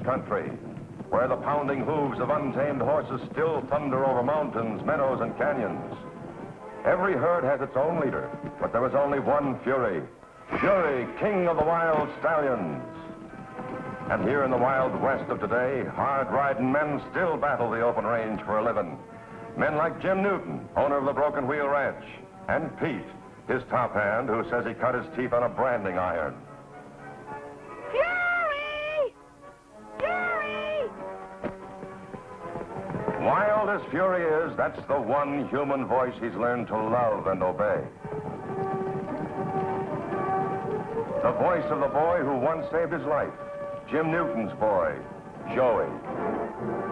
country, where the pounding hooves of untamed horses still thunder over mountains, meadows, and canyons. Every herd has its own leader, but there is only one Fury. Fury, king of the wild stallions. And here in the Wild West of today, hard-riding men still battle the open range for a living. Men like Jim Newton, owner of the Broken Wheel Ranch, and Pete, his top hand, who says he cut his teeth on a branding iron. Fury! Fury! Wild as Fury is, that's the one human voice he's learned to love and obey. The voice of the boy who once saved his life. Jim Newton's boy, Joey.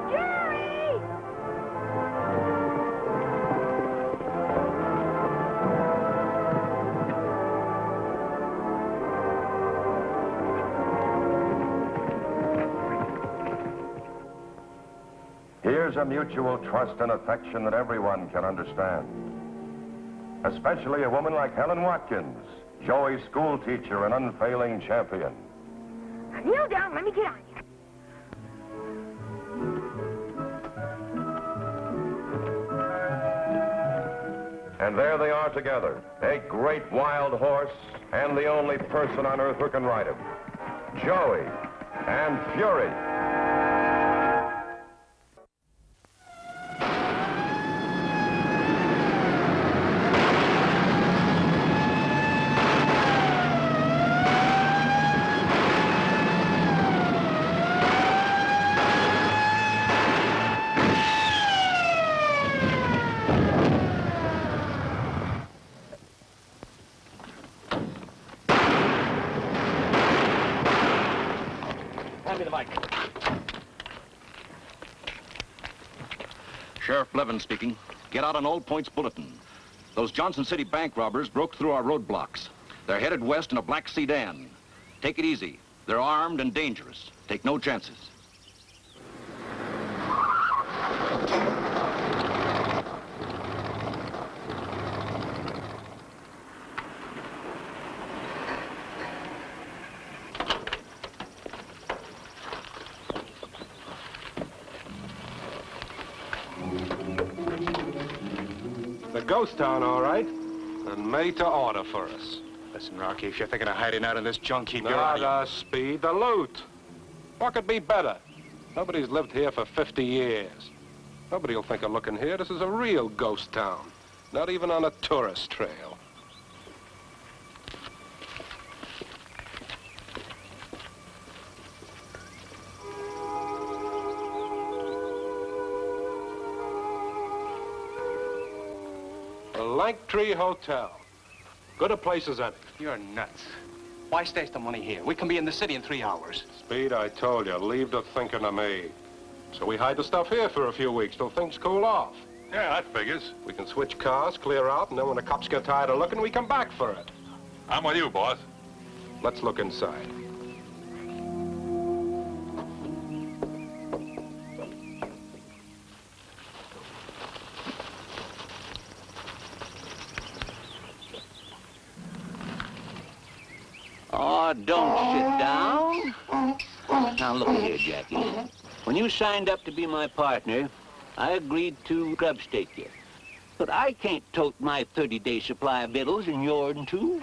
Fury! Here's a mutual trust and affection that everyone can understand. Especially a woman like Helen Watkins, Joey's school teacher and unfailing champion. Now kneel down, let me get on you. And there they are together, a great wild horse and the only person on earth who can ride him. Joey and Fury. Sheriff Blevins speaking. Get out an Old Points bulletin. Those Johnson City bank robbers broke through our roadblocks. They're headed west in a black sedan. Take it easy. They're armed and dangerous. Take no chances. Ghost town, all right, and made to order for us. Listen, Rocky, if you're thinking of hiding out in this junk, keep your Not eye... the speed, the loot. What could be better? Nobody's lived here for 50 years. Nobody'll think of looking here. This is a real ghost town, not even on a tourist trail. Langtree Hotel. Good a place as any. You're nuts. Why stash the money here? We can be in the city in 3 hours. Speed, I told you, leave the thinking of me. So we hide the stuff here for a few weeks till things cool off. Yeah, that figures. We can switch cars, clear out, and then when the cops get tired of looking, we come back for it. I'm with you, boss. Let's look inside. Oh, don't sit down. Now, look here, Jackie. When you signed up to be my partner, I agreed to grub stake you. But I can't tote my 30-day supply of victuals and yours too.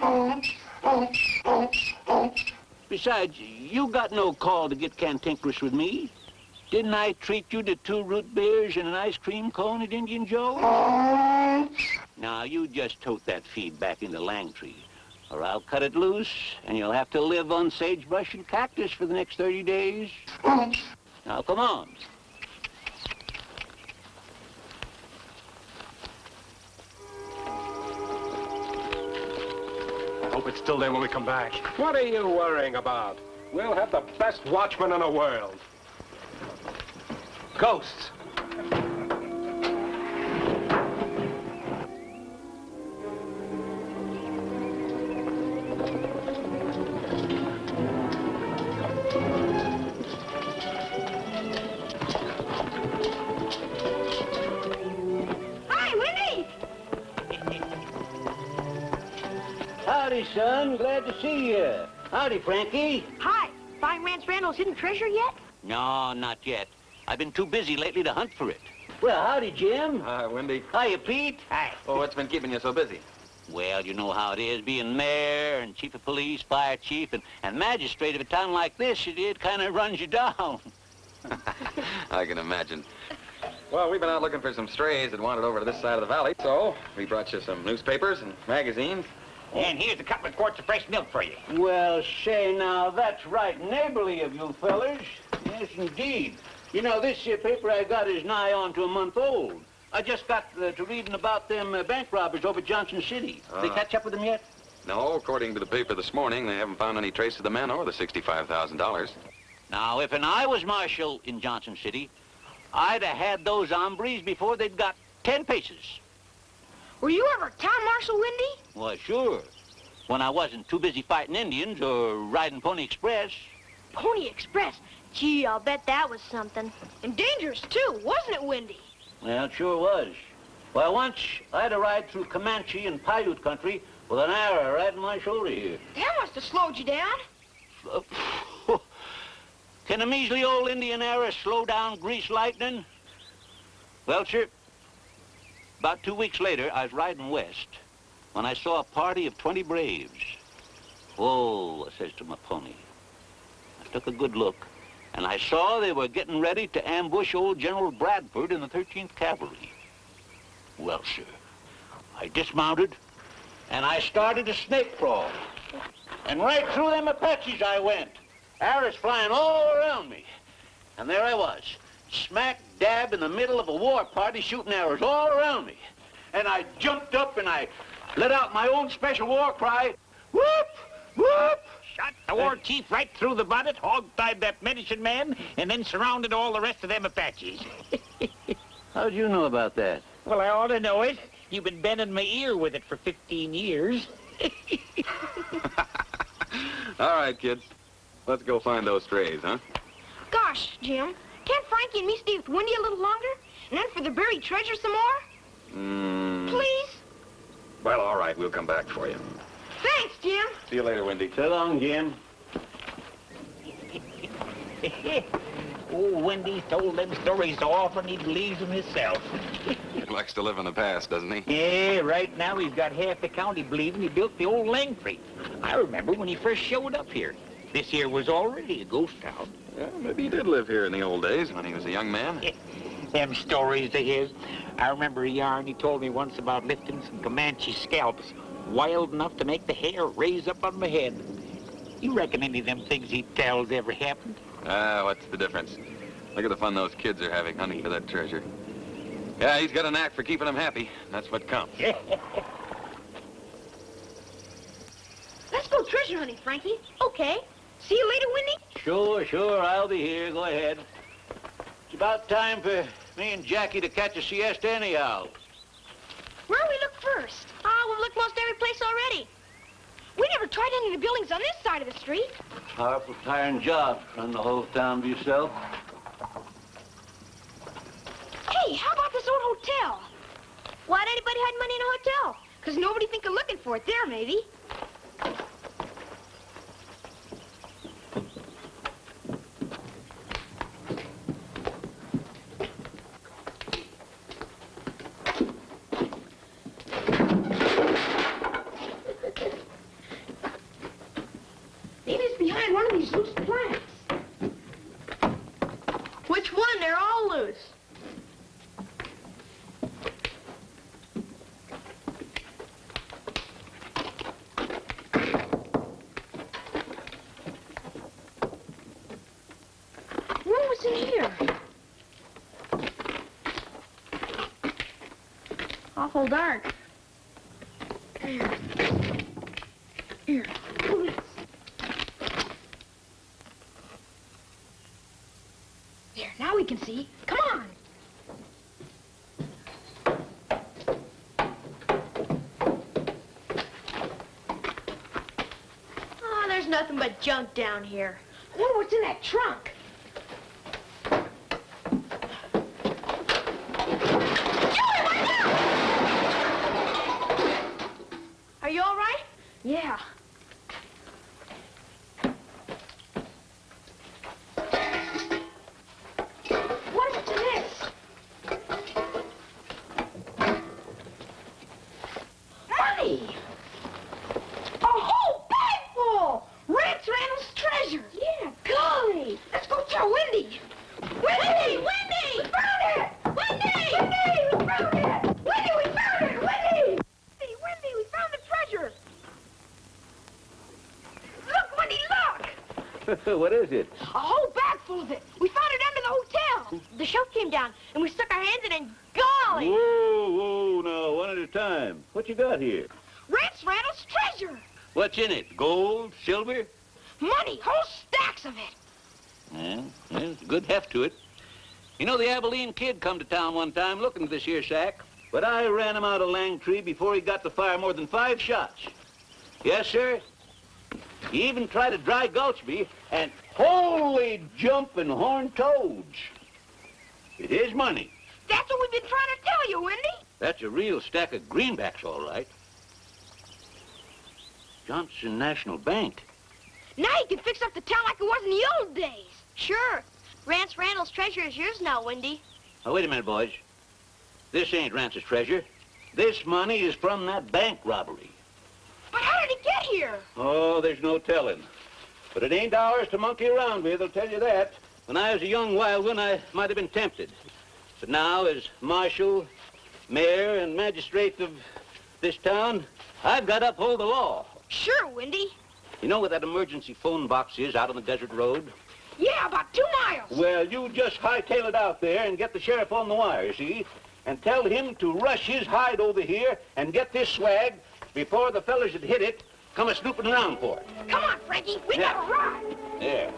Besides, you got no call to get cantankerous with me. Didn't I treat you to 2 root beers and an ice cream cone at Indian Joe's? Now, you just tote that feed back into Langtree, or I'll cut it loose, and you'll have to live on sagebrush and cactus for the next 30 days. Now, come on. I hope it's still there when we come back. What are you worrying about? We'll have the best watchman in the world. Ghosts. Howdy, son. Glad to see you. Howdy, Frankie. Hi. Find Rance Randall's hidden treasure yet? No, not yet. I've been too busy lately to hunt for it. Well, howdy, Jim. Hi, Wendy. Hiya, Pete. Hi. Oh, what's been keeping you so busy? Well, you know how it is, being mayor and chief of police, fire chief, and magistrate of a town like this, it kind of runs you down. I can imagine. Well, we've been out looking for some strays that wandered over to this side of the valley, so we brought you some newspapers and magazines. And here's a couple of quarts of fresh milk for you. Well, say now, that's right neighborly of you fellers. Yes, indeed. You know, this here paper I got is nigh on to a month old. I just got to reading about them bank robbers over at Johnson City. They catch up with them yet? No, according to the paper this morning, they haven't found any trace of the men or the $65,000. Now, if I was marshal in Johnson City, I'd have had those hombres before they'd got 10 paces. Were you ever town marshal, Wendy? Well, sure. When I wasn't too busy fighting Indians or riding Pony Express. Pony Express. Gee, I'll bet that was something. And dangerous, too, wasn't it, Wendy? Well, it sure was. Well, once I had to ride through Comanche and Paiute country with an arrow right in my shoulder here. That must have slowed you down. Can a measly old Indian arrow slow down grease lightning? Well, sir, about 2 weeks later, I was riding west when I saw a party of 20 braves. Whoa, I says to my pony. I took a good look, and I saw they were getting ready to ambush old General Bradford in the 13th Cavalry. Well, sir, I dismounted, and I started a snake crawl. And right through them Apaches I went, arrows flying all around me. And there I was, smack dab in the middle of a war party shooting arrows all around me. And I jumped up and I let out my own special war cry, whoop, whoop. Shot the war chief right through the bonnet, hog-tied that medicine man, and then surrounded all the rest of them Apaches. How'd you know about that? Well, I ought to know it. You've been bending my ear with it for 15 years. All right, kids. Let's go find those strays, huh? Gosh, Jim, can't Frankie and me stay with Wendy a little longer? And then for the buried treasure some more? Please? Well, all right. We'll come back for you. Thanks, Jim. See you later, Wendy. So long, Jim. Oh, Wendy told them stories so often he believes them himself. He likes to live in the past, doesn't he? Yeah, right now he's got half the county believing he built the old Langtree. I remember when he first showed up here. This here was already a ghost town. Yeah, maybe he did live here in the old days when he was a young man. Them stories of his. I remember a yarn he told me once about lifting some Comanche scalps, wild enough to make the hair raise up on my head. You reckon any of them things he tells ever happened? What's the difference? Look at the fun those kids are having hunting for that treasure. Yeah, he's got a knack for keeping them happy. That's what counts. Let's go treasure hunting, Frankie. Okay. See you later, Wendy? Sure, I'll be here. Go ahead. It's about time for me and Jackie to catch a siesta anyhow. Where'll we look first? Oh, we've looked most every place already. We never tried any of the buildings on this side of the street. Powerful, tiring job, running the whole town by yourself. Hey, how about this old hotel? Why'd anybody hide money in a hotel? Because nobody think of looking for it there, maybe. Maybe it's behind one of these loose planks. Which one? They're all loose. What was in here? Awful dark. Here. Ooh. There, now we can see. Come on. Oh, there's nothing but junk down here. I wonder what's in that trunk. Joey, wait up! Are you all right? Yeah. what is it? A whole bag full of it. We found it under the hotel. The shelf came down, and we stuck our hands in it, and golly! Whoa, now, one at a time. What you got here? Rance Randall's treasure. What's in it? Gold? Silver? Money, whole stacks of it. Yeah, there's a good heft to it. You know, the Abilene kid come to town one time looking at this here sack, but I ran him out of Langtree before he got to fire more than 5 shots. Yes, sir. He even tried to dry gulch me, and holy jumping horned toads. It is money. That's what we've been trying to tell you, Wendy. That's a real stack of greenbacks, all right. Johnson National Bank. Now you can fix up the town like it was in the old days. Sure. Rance Randall's treasure is yours now, Wendy. Now, wait a minute, boys. This ain't Rance's treasure. This money is from that bank robbery. But how did it get here? Oh, there's no telling. But it ain't ours to monkey around with, I'll tell you that. When I was a young wild one, I might have been tempted. But now, as marshal, mayor, and magistrate of this town, I've got to uphold the law. Sure, Wendy. You know where that emergency phone box is out on the desert road? Yeah, about 2 miles. Well, you just hightail it out there and get the sheriff on the wire, see? And tell him to rush his hide over here and get this swag before the fellas that hit it come a-snooping around for it. Come on, Frankie. We gotta ride. Yeah.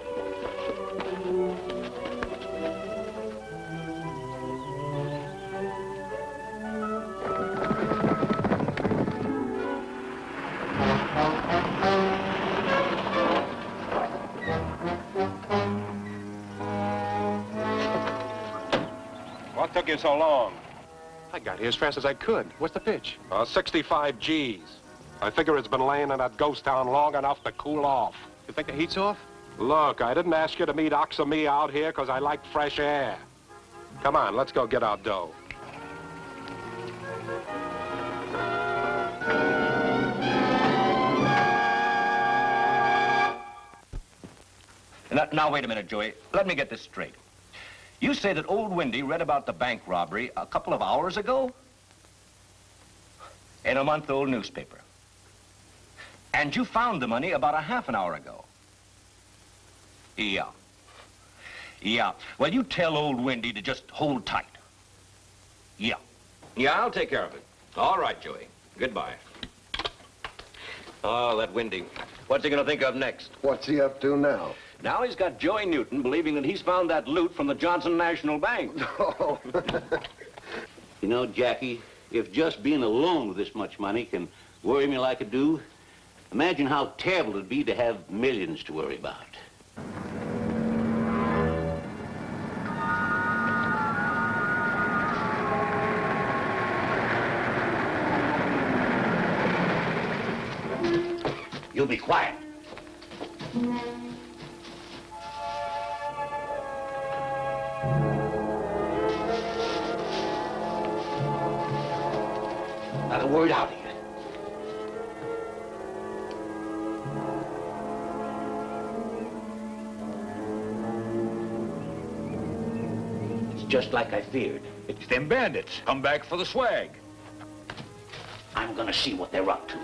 What took you so long? I got here as fast as I could. What's the pitch? 65 G's. I figure it's been laying in that ghost town long enough to cool off. You think the heat's off? Look, I didn't ask you to meet Ox and me out here because I like fresh air. Come on, let's go get our dough. Now, wait a minute, Joey. Let me get this straight. You say that old Wendy read about the bank robbery a couple of hours ago? In a month-old newspaper. And you found the money about a half an hour ago. Yeah. Yeah. Well, you tell old Wendy to just hold tight. Yeah. Yeah, I'll take care of it. All right, Joey. Goodbye. Oh, that Wendy. What's he gonna think of next? What's he up to now? Now he's got Joey Newton believing that he's found that loot from the Johnson National Bank. Oh. You know, Jackie, if just being alone with this much money can worry me like it do, imagine how terrible it'd be to have millions to worry about. You'll be quiet. Not a word out of you. It's just like I feared. It's them bandits. Come back for the swag. I'm gonna see what they're up to.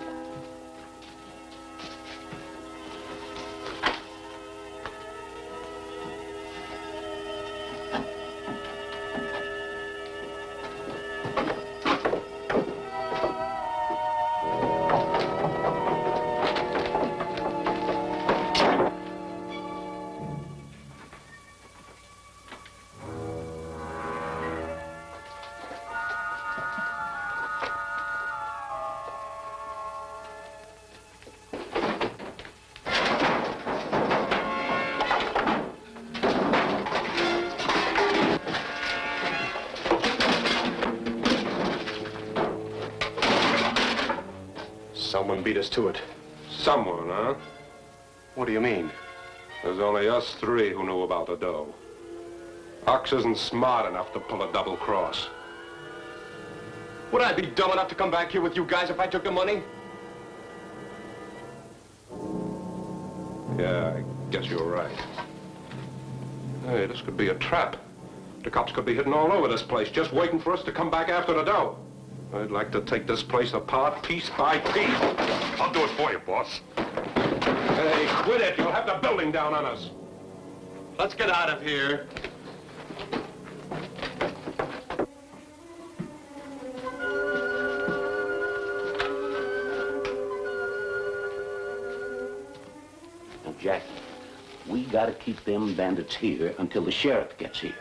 Someone beat us to it. Someone, huh? What do you mean? There's only us 3 who knew about the dough. Ox isn't smart enough to pull a double cross. Would I be dumb enough to come back here with you guys if I took the money? Yeah, I guess you're right. Hey, this could be a trap. The cops could be hidden all over this place, just waiting for us to come back after the dough. I'd like to take this place apart piece by piece. I'll do it for you, boss. Hey, quit it. You'll have the building down on us. Let's get out of here. Now, Jack, we gotta keep them bandits here until the sheriff gets here.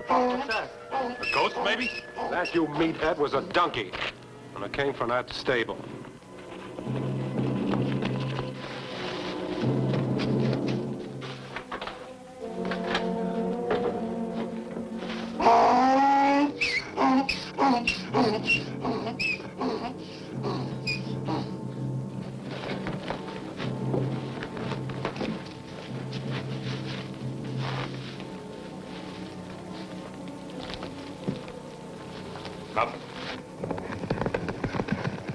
What's that? A ghost, maybe? That, you meathead, was a donkey. And it came from that stable. Nothing.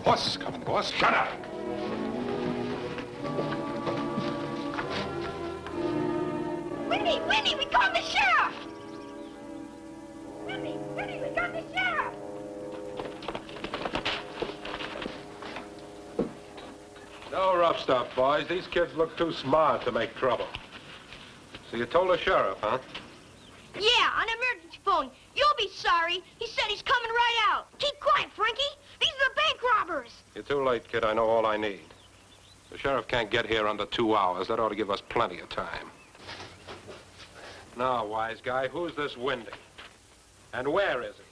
Horse is coming, boss. Shut up. Winnie, Winnie, we got the sheriff! Winnie, Winnie, we got the sheriff! No rough stuff, boys. These kids look too smart to make trouble. So you told the sheriff, huh? Yeah, on emergency phone. You'll be sorry. He said he's coming right out. Keep quiet, Frankie. These are the bank robbers. You're too late, kid. I know all I need. The sheriff can't get here under 2 hours. That ought to give us plenty of time. Now, wise guy, who's this Windy? And where is he?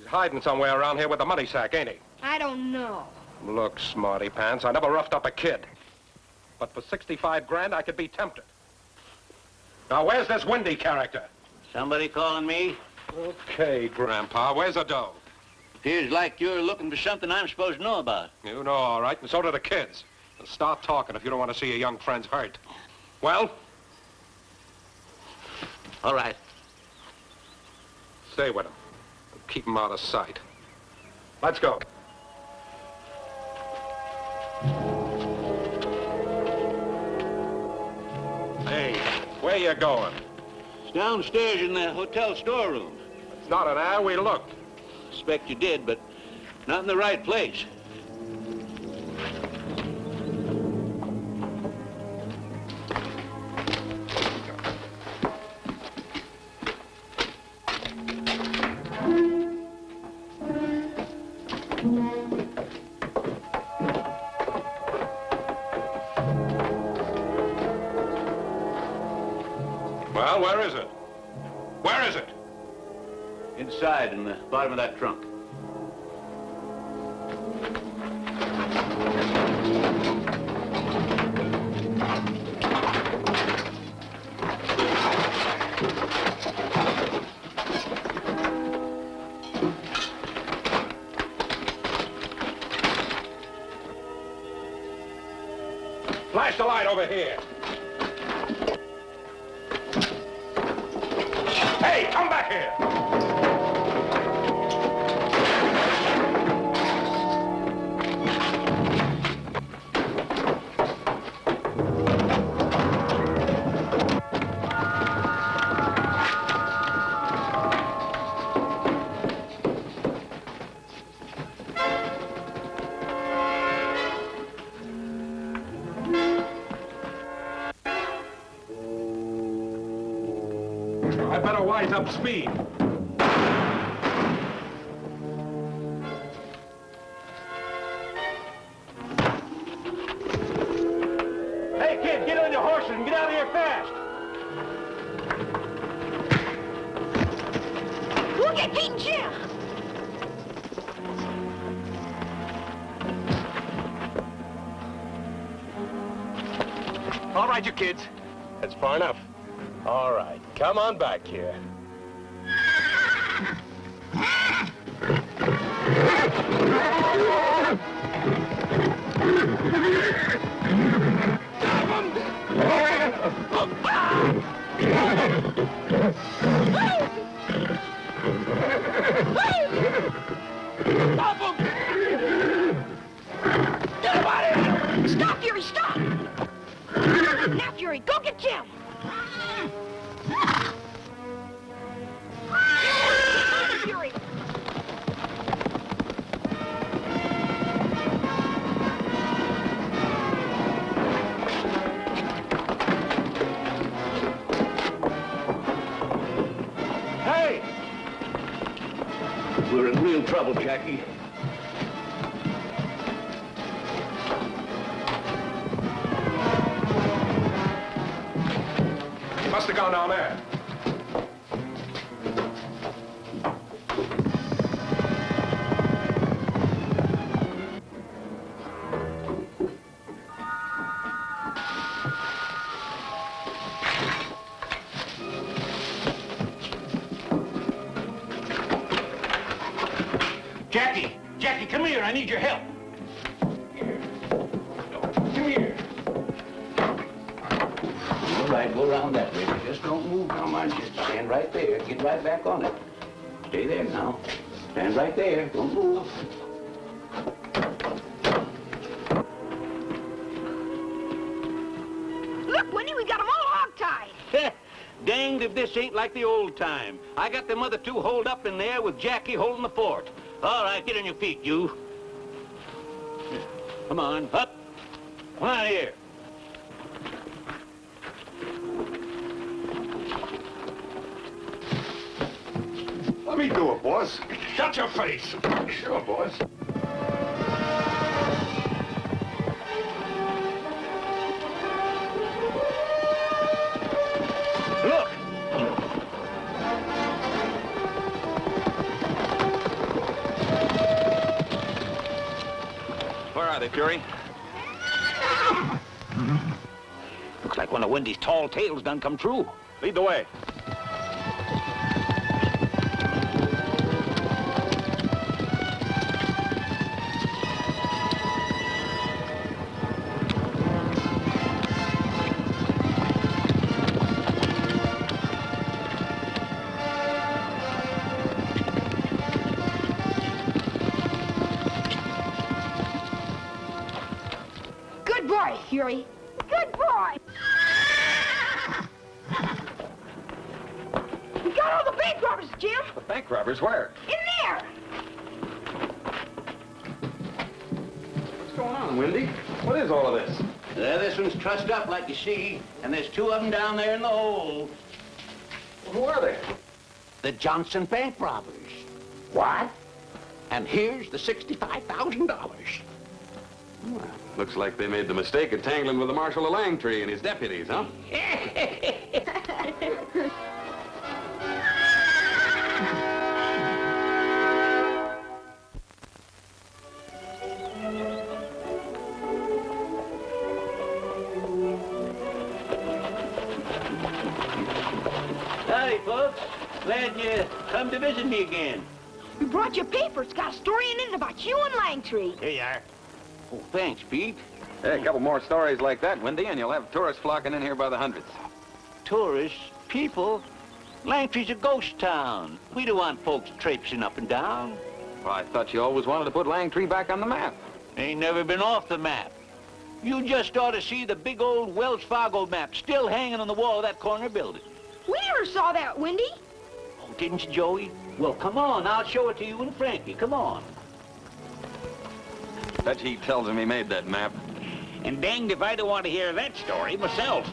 He's hiding somewhere around here with the money sack, ain't he? I don't know. Look, smarty pants, I never roughed up a kid. But for 65 grand, I could be tempted. Now, where's this Windy character? Somebody calling me? Okay, Grandpa, where's the dough? Appears like you're looking for something I'm supposed to know about. You know, all right, and so do the kids. Now start talking if you don't want to see your young friends hurt. Well? All right. Stay with him. Keep him out of sight. Let's go. Hey, where you going? It's downstairs in the hotel storeroom. It's not an hour. We looked. Suspect you did, but not in the right place. Well, where is it? Where is it? Inside, in the bottom of that trunk. Flash the light over here. Hey, come back here! I better wise up speed. Hey, kid, get on your horses and get out of here fast. Look at Pete and Jim. All right, you kids. That's far enough. All right, come on back here. Stop him! Get him out of here! Stop, Fury, stop! Now, Fury, go get Jim! Fury! We're in real trouble, Jackie. He must have gone down there. Jackie, come here. I need your help. Here. Come here. All right, go around that way. Just don't move now, mind you. Stand right there. Get right back on it. Stay there now. Stand right there. Don't move. Look, Wendy, we got them all hog-tied. Danged if this ain't like the old time. I got them other two holed up in there with Jackie holding the fort. All right, get on your feet, you. Come on, up. Come on here. Let me do it, boss. Shut your face. Sure, boss. Look. Where are they, Fury? Looks like one of Wendy's tall tales done come true. Lead the way. Good boy, Fury. Good boy. We got all the bank robbers, Jim. The bank robbers, where? In there. What's going on, Wendy? What is all of this? This one's trussed up like you see, and there's two of them down there in the hole. Well, who are they? The Johnson bank robbers. What? And here's the $65,000. Well, looks like they made the mistake of tangling with the Marshal of Langtree and his deputies, huh? Howdy, folks. Glad you come to visit me again. We brought you a paper. It's got a story in it about you and Langtree. Here you are. Oh, thanks, Pete. Hey, a couple more stories like that, Wendy, and you'll have tourists flocking in here by the hundreds. Tourists, people. Langtree's a ghost town. We don't want folks traipsing up and down. Well, I thought you always wanted to put Langtree back on the map. Ain't never been off the map. You just ought to see the big old Wells Fargo map still hanging on the wall of that corner building. We never saw that, Wendy. Oh, didn't you, Joey? Well, come on. I'll show it to you and Frankie. Come on. Bet he tells him he made that map. And danged if I don't want to hear that story myself.